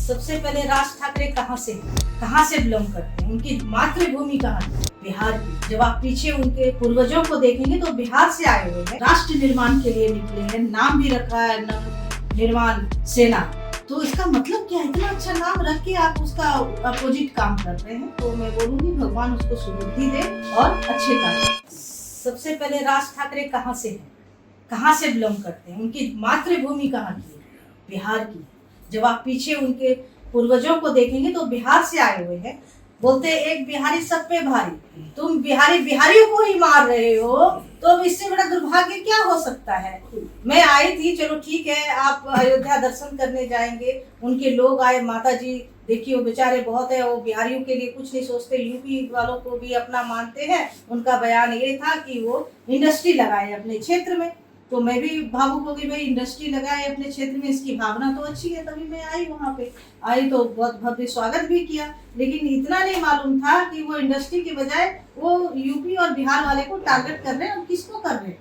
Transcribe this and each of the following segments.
सबसे पहले राज ठाकरे कहाँ से बिलोंग करते हैं, उनकी मातृभूमि कहाँ है? बिहार की। जब आप पीछे उनके पूर्वजों को देखेंगे तो बिहार से आए हुए हैं, राष्ट्र निर्माण के लिए निकले हैं, नाम भी रखा है निर्माण सेना। तो इसका मतलब क्या है, इतना अच्छा नाम रख के आप उसका अपोजिट काम कर रहे हैं। तो मैं बोलूंगी भगवान उसको सुबुद्धि दे और अच्छे काम। सबसे पहले राज ठाकरे कहाँ से बिलोंग करते हैं, उनकी मातृभूमि कहाँ की है? बिहार की। जब आप पीछे उनके पूर्वजों को देखेंगे तो बिहार से आए हुए हैं। बोलते एक बिहारी सब पे भारी, तुम बिहारियों को ही मार रहे हो, तो अब इससे बड़ा दुर्भाग्य क्या हो सकता है? मैं आई थी, चलो ठीक है, आप अयोध्या दर्शन करने जाएंगे, उनके लोग आए, माता जी देखिए वो बेचारे बहुत है, वो बिहारियों के लिए कुछ नहीं सोचते, यूपी वालों को भी अपना मानते हैं। उनका बयान ये था कि वो इंडस्ट्री लगाए अपने क्षेत्र में। तो मैं भी भावुक हो गई, भाई इंडस्ट्री लगाए अपने क्षेत्र में, इसकी भावना तो अच्छी है। तभी मैं आई, वहाँ पे आई तो बहुत भव्य स्वागत भी किया, लेकिन इतना नहीं मालूम था कि वो इंडस्ट्री के बजाय वो यूपी और बिहार वाले को टारगेट कर रहे हैं। और किसको कर रहे हैं?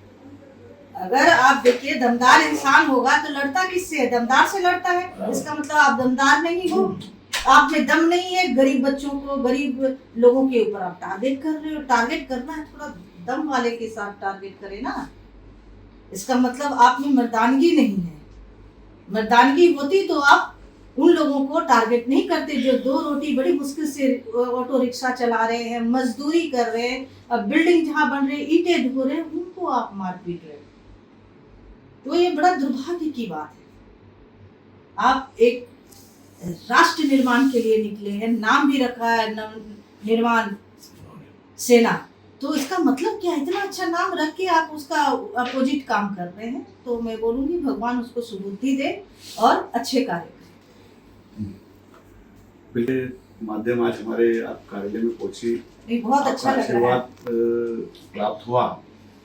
अगर आप देखिए, दमदार इंसान होगा तो लड़ता किससे है? दमदार से लड़ता है। इसका मतलब आप दमदार नहीं हो, आप में दम नहीं है। गरीब बच्चों को, गरीब लोगों के ऊपर आप टारगेट कर रहे हो। टारगेट करना है, थोड़ा दम वाले के साथ टारगेट करे ना। इसका मतलब आप में मर्दानगी नहीं है। मर्दानगी होती तो आप उन लोगों को टारगेट नहीं करते जो दो रोटी बड़ी मुश्किल से ऑटो रिक्शा चला रहे हैं, मजदूरी कर रहे हैं, अब बिल्डिंग जहां बन रहे, ईंटें ढो रहे हैं, उनको आप मार पीट रहे हैं। तो ये बड़ा दुर्भाग्य की बात है। आप एक राष्ट्र निर्माण के लिए निकले हैं, नाम भी रखा है निर्माण सेना। तो इसका मतलब क्या है, इतना अच्छा नाम रख के आप उसका अपोजिट काम कर रहे हैं। तो मैं बोलूंगी भगवान उसको सुबुद्धि दे और अच्छे कार्य करें। पहले माध्यम आज हमारे आप कार्यालय में पहुंची, बहुत अच्छा लग रहा है। आशीर्वाद प्राप्त हुआ।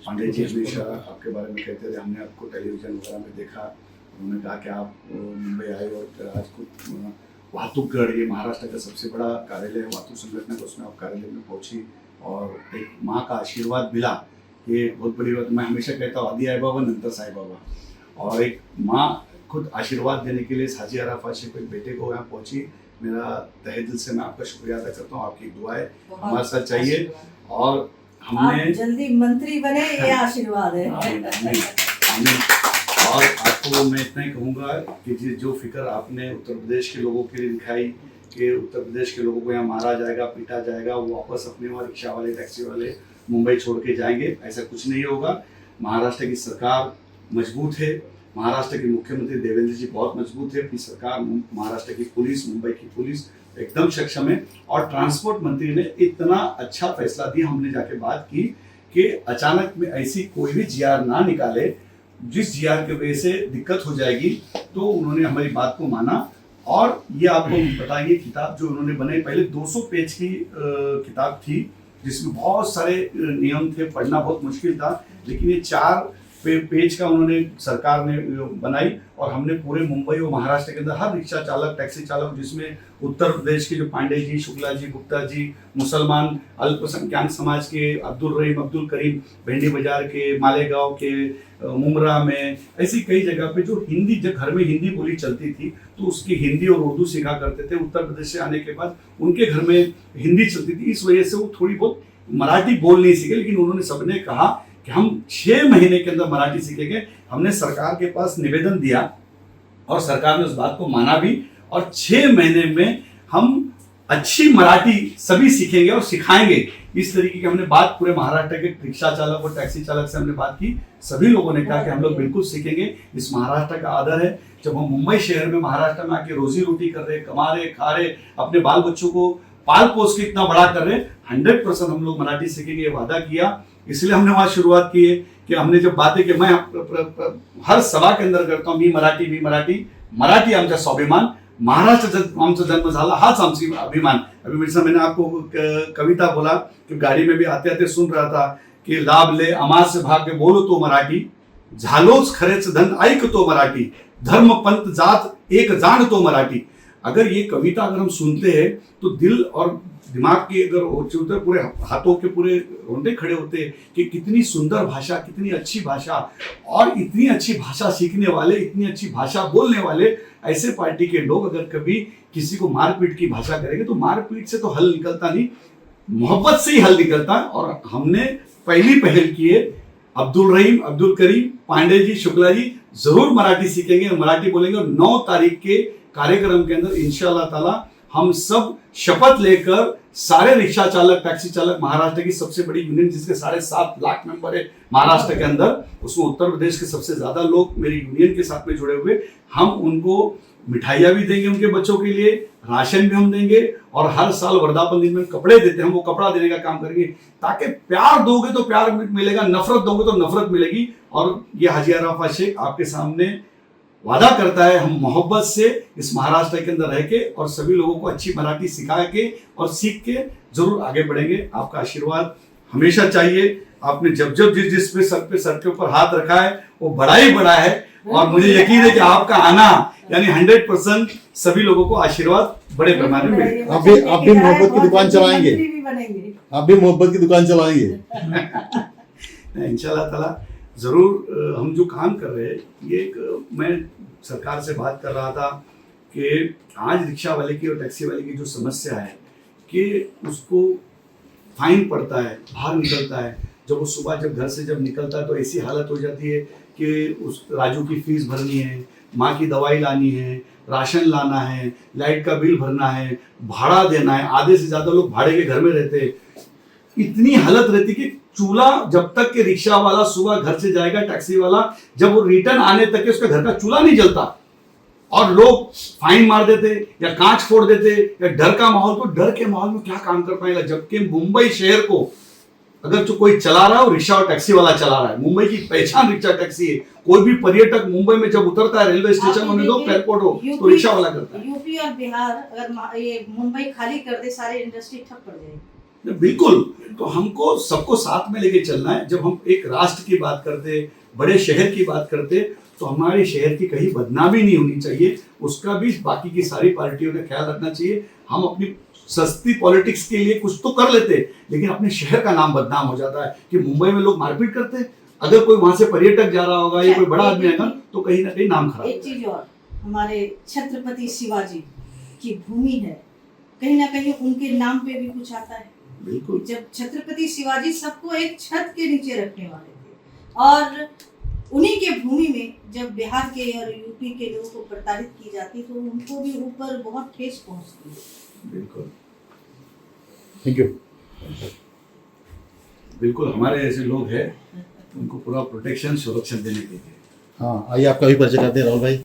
पांडे जी हमेशा आपके बारे में कहते थे, हमने आपको टेलीविजन वगैरह में देखा। उन्होंने कहा कि आप मुंबई आए और आज को वाहतुकगढ़, ये महाराष्ट्र का सबसे बड़ा कार्यालय है वाहतुक संगठन का, उसमें आप कार्यालय में पहुंची और एक माँ का आशीर्वाद मिला। ये बहुत बड़ी बात। मैं हमेशा कहता हूँ, आदि आई बाबा नंतर साई बाबा। और एक माँ खुद आशीर्वाद देने के लिए साजी अराफात को एक बेटे को यहाँ पहुंची। मेरा तहे दिल से मैं आपका शुक्रिया अदा करता हूँ। आपकी दुआएं हमारे साथ चाहिए और हमने जल्दी मंत्री बने, ये आशीर्वाद है। और आपको मैं इतना ही कहूँगा कि जो फिक्र आपने उत्तर प्रदेश के लोगों के लिए दिखाई कि उत्तर प्रदेश के लोगों को यहाँ मारा जाएगा, पीटा जाएगा, वो वापस अपने वहाँ रिक्शा वाले, टैक्सी वाले मुंबई छोड़ के जाएंगे, ऐसा कुछ नहीं होगा। महाराष्ट्र की सरकार मजबूत है, महाराष्ट्र के मुख्यमंत्री देवेंद्र जी बहुत मजबूत है, अपनी सरकार, महाराष्ट्र की पुलिस, मुंबई की पुलिस एकदम सक्षम है। और ट्रांसपोर्ट मंत्री ने इतना अच्छा फैसला दिया, हमने जाके बात की कि अचानक में ऐसी कोई भी जीआर ना निकाले जिस जीआर की वजह से दिक्कत हो जाएगी। तो उन्होंने हमारी बात को माना। और ये आपको बताइए, किताब जो उन्होंने बनाई, पहले 200 पेज की किताब थी जिसमें बहुत सारे नियम थे, पढ़ना बहुत मुश्किल था, लेकिन ये 4 पेज का उन्होंने, सरकार ने बनाई। और हमने पूरे मुंबई और महाराष्ट्र के अंदर हर रिक्शा चालक, टैक्सी चालक, जिसमें उत्तर प्रदेश के जो पांडे जी, शुक्ला जी, गुप्ता जी, मुसलमान अल्पसंख्यक समाज के अब्दुल रहीम, अब्दुल करीम, भेंडी बाजार के, मालेगांव के, मुमरा में, ऐसी कई जगह पे जो हिंदी, जब घर में हिंदी बोली चलती थी तो उसकी हिंदी और उर्दू सीखा करते थे। उत्तर प्रदेश से आने के बाद उनके घर में हिंदी चलती थी, इस वजह से वो थोड़ी बहुत मराठी बोल नहीं सीखे। लेकिन उन्होंने सबने कहा कि हम 6 महीने के अंदर मराठी सीखेंगे। हमने सरकार के पास निवेदन दिया और सरकार ने उस बात को माना भी। और 6 महीने में हम अच्छी मराठी सभी सीखेंगे और सिखाएंगे। इस तरीके की हमने बात पूरे महाराष्ट्र के रिक्शा चालक और टैक्सी चालक से हमने बात की। सभी लोगों ने कहा कि हम लोग बिल्कुल सीखेंगे। इस महाराष्ट्र का आदर है। जब हम मुंबई शहर में, महाराष्ट्र में आके रोजी रोटी कर रहे, कमा रहे, खा रहे, अपने बाल बच्चों को पाल पोस के इतना बड़ा कर रहे, 100% हम लोग मराठी सीखेंगे, ये वादा किया। इसलिए हमने वहां शुरुआत की है कि हमने जब बातें कि मैं हर सभा के अंदर करता हूँ, मी मराठी आमचा स्वाभिमान, महाराष्ट्र आमचा जन्म झाला, हाच आमची अभिमान। अभी मैंने आपको कविता बोला कि गाड़ी में भी आते आते सुन रहा था कि लाभ ले अमास भाग्य बोलो तो मराठी, झालोच खरेच धन ऐक तो मराठी, धर्म पंथ जात एक जाण तो मराठी। अगर ये कविता अगर हम सुनते हैं तो दिल और दिमाग की अगर होते पूरे हाथों के पूरे रोंदे खड़े होते कि कितनी सुंदर भाषा, कितनी अच्छी भाषा, और इतनी अच्छी भाषा सीखने वाले, इतनी अच्छी भाषा बोलने वाले ऐसे पार्टी के लोग अगर कभी किसी को मारपीट की भाषा करेंगे तो मारपीट से तो हल निकलता नहीं, मोहब्बत से ही हल निकलता है। और हमने पहली पहल की है, अब्दुल रहीम, अब्दुल करीम, पांडे जी, शुक्ला जी जरूर मराठी सीखेंगे, मराठी बोलेंगे। और 9 तारीख के कार्यक्रम के अंदर इंशाल्लाह ताला हम सब शपथ लेकर सारे रिक्शा चालक, टैक्सी चालक, महाराष्ट्र की सबसे बड़ी यूनियन जिसके 7.5 लाख मेंबर है महाराष्ट्र के अंदर, उसमें उत्तर प्रदेश के सबसे ज्यादा लोग मेरी यूनियन के साथ में जुड़े हुए, हम उनको मिठाइयाँ भी देंगे, उनके बच्चों के लिए राशन भी हम देंगे, और हर साल वर्धापन दिन में कपड़े देते हैं, हम वो कपड़ा देने का काम करेंगे, ताकि प्यार दोगे तो प्यार मिलेगा, नफरत दोगे तो नफरत मिलेगी। और ये हाजी अराफात शेख आपके सामने वादा करता है, हम मोहब्बत से इस महाराष्ट्र के अंदर रह के और सभी लोगों को अच्छी मराठी सिखा के और सीख के जरूर आगे बढ़ेंगे। आपका आशीर्वाद हमेशा चाहिए। आपने जब जब जिस पे सर के ऊपर हाथ रखा है वो बड़ा ही बड़ा है, और मुझे यकीन है कि आपका आना यानी 100% सभी लोगों को आशीर्वाद बड़े पैमाने में मिलेगा। आप भी मोहब्बत की दुकान चलाएंगे, आप भी मोहब्बत की दुकान चलाएंगे। इंशाल्लाह ताला जरूर। हम जो काम कर रहे हैं, ये एक मैं सरकार से बात कर रहा था कि आज रिक्शा वाले की और टैक्सी वाले की जो समस्या है कि उसको फाइन पड़ता है, बाहर निकलता है, जब वो सुबह जब घर से जब निकलता है तो ऐसी हालत हो जाती है कि उस राजू की फीस भरनी है, माँ की दवाई लानी है, राशन लाना है, लाइट का बिल भरना है, भाड़ा देना है। आधे से ज्यादा लोग भाड़े के घर में रहते हैं। इतनी हालत रहती कि चूल्हा जब तक के रिक्शा वाला सुबह घर से जाएगा, टैक्सी वाला जब वो रिटर्न आने तक के उसका घर का चूल्हा नहीं जलता, और लोग फाइन मार देते या कांच फोड़ देते या डर का माहौल। तो डर के माहौल में क्या काम कर पाएगा, जबकि मुंबई शहर को अगर जो कोई चला रहा है वो रिक्शा और टैक्सी वाला चला रहा है। मुंबई की पहचान रिक्शा टैक्सी है। कोई भी पर्यटक मुंबई में जब उतरता है, रेलवे स्टेशन होने दो, एयरपोर्ट हो, तो रिक्शा वाला करता है। यूपी और बिहार अगर ये मुंबई खाली कर दे, सारे इंडस्ट्री ठप पड़ जाएगी। बिल्कुल। तो हमको सबको साथ में लेके चलना है। जब हम एक राष्ट्र की बात करते, बड़े शहर की बात करते, तो हमारे शहर की कहीं बदनामी नहीं होनी चाहिए, उसका भी बाकी की सारी पार्टियों ने ख्याल रखना चाहिए। हम अपनी सस्ती पॉलिटिक्स के लिए कुछ तो कर लेते, लेकिन अपने शहर का नाम बदनाम हो जाता है कि मुंबई में लोग मारपीट करते। अगर कोई वहां से पर्यटक जा रहा होगा या कोई बड़ा आदमी आएगा तो कहीं ना कहीं नाम खराब। एक चीज और, हमारे छत्रपति शिवाजी की भूमि है, कहीं ना कहीं उनके नाम पे भी कुछ आता है। बिल्कुल। जब छत्रपति शिवाजी सबको एक छत के नीचे रखने वाले थे, और उन्हीं के भूमि में जब बिहार के और यूपी के लोगों को प्रताड़ित की जाती तो उनको भी ऊपर बहुत ठेस पहुंचती है। बिल्कुल। Thank you. बिल्कुल, हमारे ऐसे लोग हैं, उनको पूरा प्रोटेक्शन, सुरक्षा देने के लिए। हाँ, आइए आपका भी परिचय करते हैं राहुल भाई।